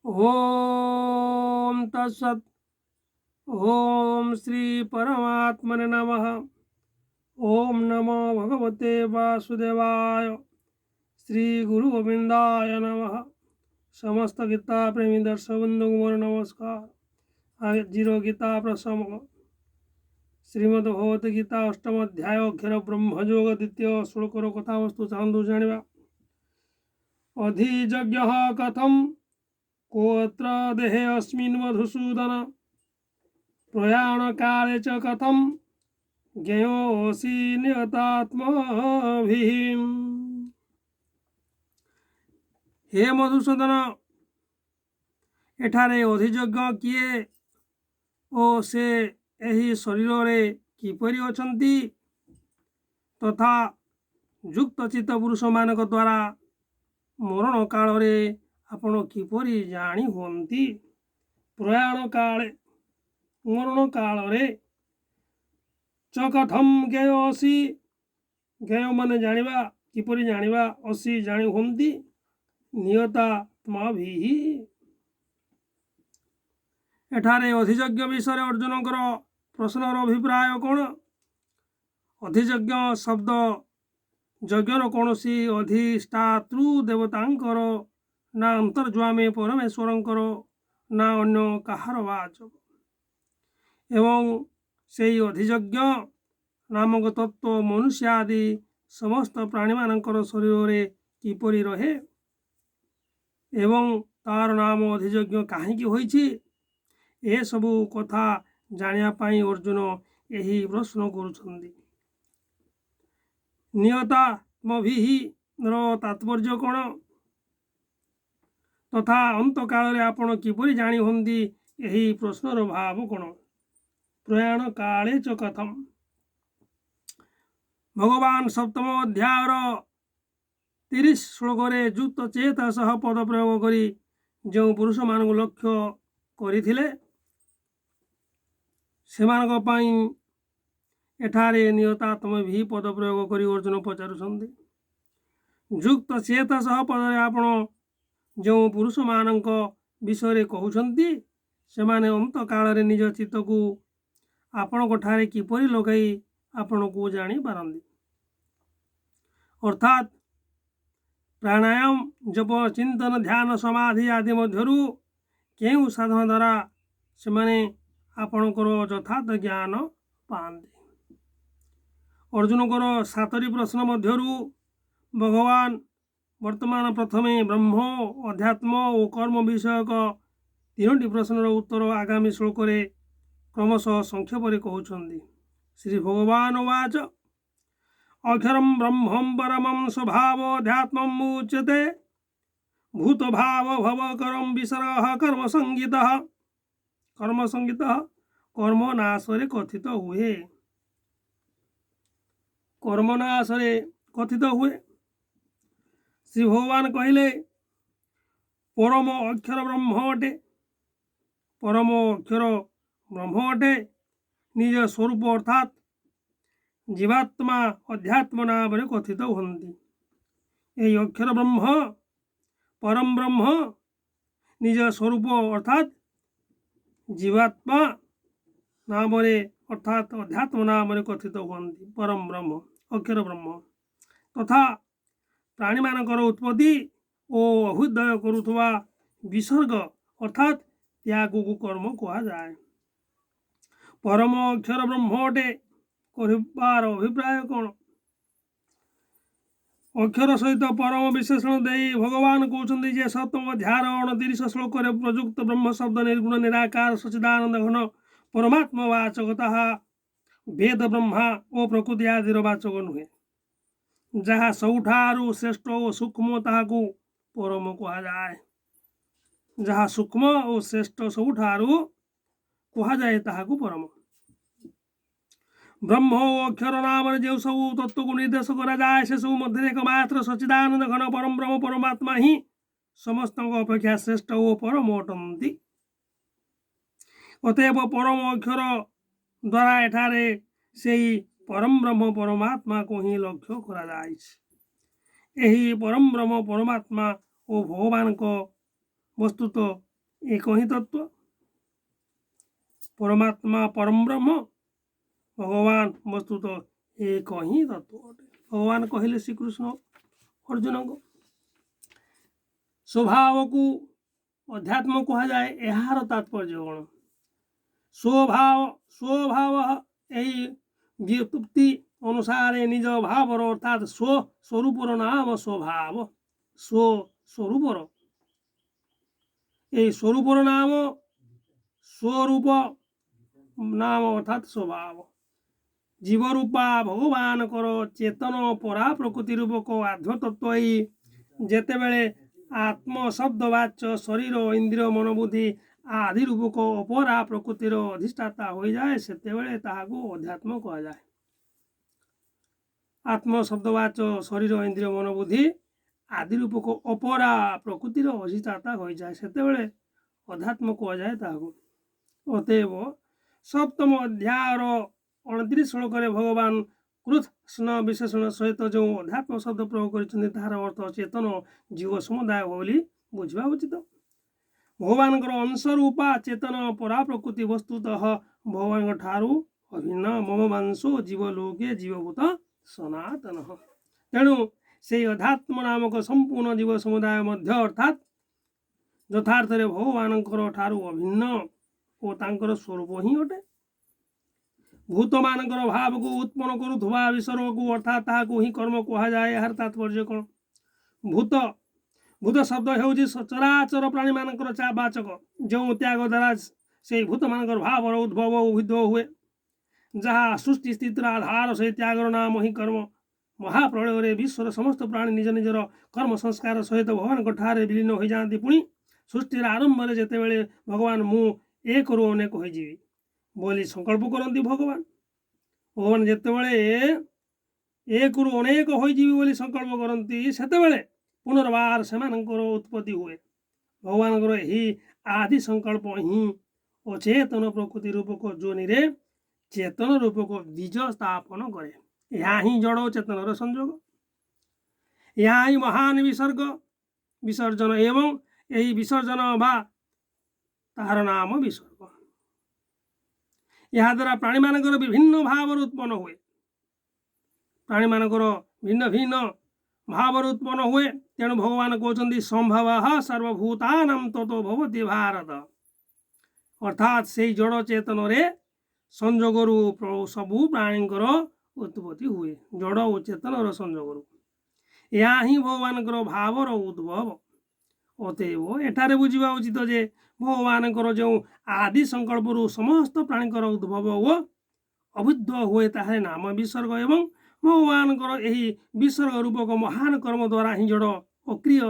ओम तत्सत। ओम श्री परमात्मने नमः। ओम नमो भगवते वासुदेवाय। श्री गुरु गोविंदाय नमः। समस्त गीता प्रेमी दर्शक बंधु मोर नमस्कार। आज गीता प्रसंग श्रीमद् भगवत गीता अष्टम अध्याय अक्षर ब्रह्मयोग द्वितीय श्लोकर कथावस्तु चाहूँ जाना। अधियज्ञ कथम कोऽत्र देहे अस्मिन् मधुसूदन प्रयाण काले च कथम ज्ञेयोऽसि नियतात्मभिः। हे मधुसूदन, एठारे अधियज्ञ किए ओ से एही शरीर किपरि अछंती तथा युक्तचित पुरुष मानक द्वारा मरण काल आपण किपरि जानी हुंती। प्रयाण काले मरण काल च कथम ज्ञेयोऽसि, ज्ञेय माने जानिबा, किपरि जानिबा, असी जानी हुंती नियतात्माभिः। एठारे अधियज्ञ विषय अर्जुनकर प्रश्नर अभिप्राय कौन? अधियज्ञ शब्द यज्ञर कौनसी अधिष्ठातृ देवतांकर ना अंतर्ज्वामे परमेश्वरंकर ना अन्य काहार वाचक एवं सेई अधियज्ञ नामक तत्व मनुष्य आदि समस्त प्राणी मानकर शरीर किपरि रहे एवं तार नाम अधियज्ञ काहींकि होइछि, ए सबु कथा जानिया पाई अर्जुन एही प्रश्न करुछन्ति। नियतात्मभिः ର तात्पर्य कौन तथा अंत काल आपण किपरि जानी हुंदी एही प्रश्नर भाव कौन? प्रयाण काले च कथम। भगवान सप्तम अध्यायर 30 श्लोक युक्त चेत सह पद प्रयोग करी जो पुरुष मान लक्ष्य करथिले सेमानक पई एठारे नियतात्मभिः पद प्रयोग करी अर्जुन पचारुछन्ति। युक्त चेत सह पदरे आपण जो पुरुष मानक विषय कहउछन्ति सेमाने अंत काल निज चित्त को आपण ठारे किपरि लगाई आपण को जानी पारंती। अर्थात प्राणायाम जप चिंतन ध्यान समाधि आदि मध्यरु केउ साधन द्वारा सेमाने आपणकर यथार्थ ज्ञान पाते। अर्जुनकर 7टी प्रश्न मध्यरु भगवान वर्तमान प्रथमे ब्रह्म अध्यात्म और कर्म विषयक 3टी प्रश्नर उत्तर आगामी श्लोक क्रमशः संक्षेप कहउछन्ति। श्री भगवान उवाच अक्षरं ब्रह्मं परमं स्वभावोऽध्यात्मम् उच्यते भूत भाव भवकरं विसर्गः कर्म संगीतः कर्मनाशरे कथित हुए। कर्मनाशरे कथित हुए। श्री भगवान कहले परम अक्षर ब्रह्म अटे, परम अक्षर ब्रह्म अटे निज स्वरूप अर्थात जीवात्मा अध्यात्म नाम कथित हंती। यही अक्षर ब्रह्म परम ब्रह्म निज स्वरूप अर्थात जीवात्मा नाम अर्थात अध्यात्म नाम कथित हंती। परम ब्रह्म अक्षर ब्रह्म तथा प्राणी मानकर उत्पत्ति और अभ्युदय करुवा विसर्ग अर्थात त्याग को कर्म कहा जाए। परम अक्षर ब्रह्म अटे कहबार अभिप्राय कौन? अक्षर सहित परम विशेषण दे भगवान कहते जे सप्तम अध्याय 29 श्लोक प्रयुक्त ब्रह्म शब्द निर्गुण निराकार सच्चिदानंद घन परमात्मा वाचकतः वेद ब्रह्मा और प्रकृति आदि वाचक नुहे। जहाँ सबुठारु श्रेष्ठ और सूक्ष्म ताहाकु परम कहा जाए। जहाँ सूक्ष्म और श्रेष्ठ सबुठारु कहा जाए ताहाकु परम। ब्रह्म और अक्षर नाम जो सब तत्व को निर्देश करा जाए से सब मध्य एकमात्र सच्चिदानंद घन परम ब्रह्म परमात्मा ही समस्त अपेक्षा श्रेष्ठ और परम अटंती। अतएव परम अक्षर द्वारा एठारे से परम ब्रह्म परमात्मा को ही लक्ष्य करा जाए। यही परम ब्रह्म परमात्मा और भगवान को वस्तुत एक ही तत्व परमात्मा परम ब्रह्म भगवान वस्तुतः एक ही तत्व अटे। भगवान कहले श्रीकृष्ण अर्जुन को स्वभाव को अध्यात्म कह जाए यार तात्पर्य कौन स्वभाव स्वभाव यही व्युत्पत्ति अनुसार निज भाव अर्थात स्वस्वरूपर नाम स्वभाव स्वस्वरूपर यही स्वरूपर नाम स्वरूप नाम अर्थात स्वभाव जीवरूपा भगवान कर चेतन परा प्रकृति रूपक आध्य तत्व ही जेते बेले आत्म शब्दवाच्य शरीर इंद्रिय मनोबुद्धि आदि रूपक अपरा प्रकृतिर अधिष्ठाता हो जाए सेतेबेले ताहाको अध्यात्म कह जाए। आत्म शब्दवाच्य शरीर इंद्रिय मनोबुद्धि आदि रूपक अपरा प्रकृतिर अधिष्ठाता हो जाए सेतेबेले अध्यात्म कह जाए ताहाको। अतएव सप्तम अध्यायर 29 श्लोक भगवान कृष्ण विशेषण सहित जो अध्यात्म शब्द प्रयोग कर तार अर्थ चेतन जीव समुदाय बोली बुझा उचित। भगवान अंश रूपा चेतन परा प्रकृति वस्तुतः भगवान ठारू अभिन्न मम वंशो जीवलोके जीवभूत सनातन तेणु से अध्यात्म नामक संपूर्ण जीव समुदाय मध्य अर्थात यथार्थ भगवान ठारू अभिन्न और तांकर स्वरूप ही अटे। भूत मानकर भाव को उत्पन्न करुवा विसर्ग को अर्थात ताहाको ही कर्म कह जाए यार तात्पर्य कौन भूत भूत शब्द हो चराचर प्राणी मानकर वाचक जो त्याग द्वारा से भूत मानकर भाव उद्भव उद्भव हुए जहाँ सृष्टि स्थितिर आधार से त्यागर नाम ही कर्म महाप्रलय विश्वर समस्त प्राणी निज निजर कर्म संस्कार सहित भगवान ठारे विलीन हो जाती पुणी सृष्टिर आरंभ में जिते बड़े भगवान मु एक रु अनेक हो जीवी बोली संकल्प करती भगवान भगवान जिते एक रु अनेक हो जीवी बोली संकल्प करती सेतेबेले पुनर्बार से उत्पत्ति हुए भगवान ही आदि संकल्प ही अचेतन प्रकृति रूपक जोनि रे चेतन रूपक बीज स्थापन करे यहाँ ही जड़ चेतन संयोग यहाँ ही महान विसर्ग विसर्जन एवं यही विसर्जन बा तार नाम विसर्ग यहाँ द्वारा प्राणी मानकर विभिन्न भाव उत्पन्न हुए प्राणी मानकर भिन्न भिन्न भाव उत्पन्न हुए तेणु भगवान कहते संभव सर्वभूतानां ततो भवति भारत अर्थात से जड़ चेतन रे संजोगरु सबू प्राणींकर उत्पत्ति हुए जड़ और चेतन संजोगरु यहाँ ही भगवान भावर उद्भव अतएव एठारे बुझा उचित जे भगवान जो आदि संकल्प समस्त प्राणीकर उद्भव ओ अबुद्ध हुए ताहे नाम विसर्ग एवं भगवान यही विसर्ग रूपक महान कर्म द्वारा ही जड़ अक्रिय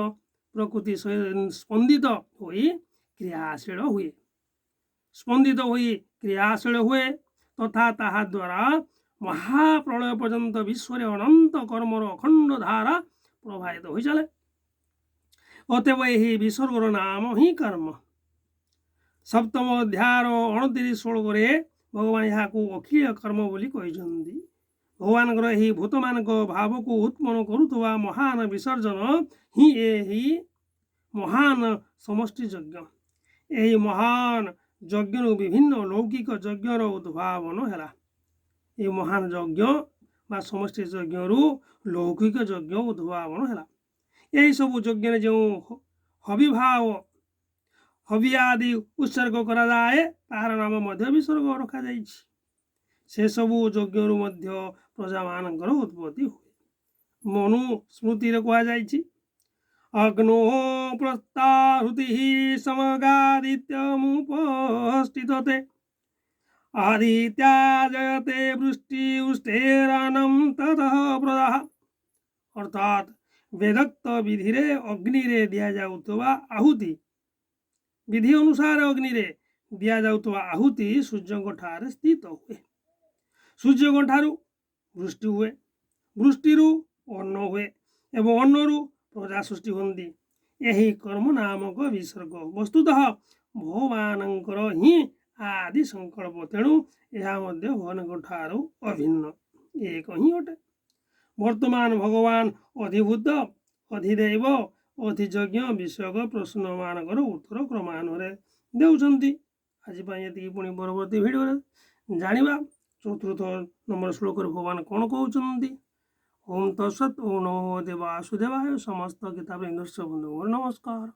प्रकृति स्पंदित हो क्रियाशील हुए स्पंदित हो क्रियाशील हुए तथा ताहा द्वारा महाप्रलय पर्यंत विश्व अनंत कर्मर अखंड धारा प्रवाहित हो चले अतएव यही विसर्गर नाम ही कर्म। सप्तम अध्यायर 29 श्लोक भगवान यहाँ को अखिल कर्म बोली कहते भगवान यही भूत मान भाव को उत्पन्न करुवा महान विसर्जन ही यही महान समष्टि यज्ञ यही महान यज्ञ विभिन्न लौकिक यज्ञर उद्भावन है ये महान यज्ञ बा समष्टि यज्ञ लौकिक यज्ञ उद्भावन है यही सब यज्ञ जो हविभाव हवि आदि उत्सर्ग करा जाए तार नाम मध्य विसर्ग रखा से सबू यज्ञ मध्य प्रजा मानकर उत्पत्ति हुए मनु स्मृति कह जाए अग्नो प्रस्ताहुति समगादित्यमुपस्थितते आदित्या जयते वृष्टि उष्टेरानम ततः प्रदाः अर्थात वेदक्त विधि रे अग्नि रे दिया जाउतवा आहुति विधि अनुसार अग्नि रे दिया जाउतवा आहुति सूर्य ठारे स्थित हुए सूर्य ठारू वृष्टि हुए वृष्टि अन्न हुए एवं अन्नरू प्रजा सृष्टि होती यही कर्म नामक विसर्ग वस्तुतः भगवानंकर ही आदि संकल्प तेणु यह भगवान ठारू अभिन्न एक ही अटे। वर्तमान भगवान अधिभूत अधिदेव ଅଧିଯଜ୍ଞ ବିଷୟକ ପ୍ରଶ୍ନମାନଙ୍କର ଉତ୍ତର କ୍ରମାନ୍ୱୟରେ ଦେଉଛନ୍ତି। ଆଜି ପାଇଁ ଏତିକି, ପୁଣି ପରବର୍ତ୍ତୀ ଭିଡ଼ିଓରେ ଜାଣିବା ଚତୁର୍ଥ ନମ୍ବର ଶ୍ଲୋକରେ ଭଗବାନ କ'ଣ କହୁଛନ୍ତି। ଓମ୍ ତତ୍ସତ୍। ଓମ୍ ନମୋ ଦେବା ବାସୁଦେବାୟ। ସମସ୍ତ ଗୀତା ପ୍ରେମୀ ଦର୍ଶକ ବନ୍ଧୁଙ୍କର ନମସ୍କାର।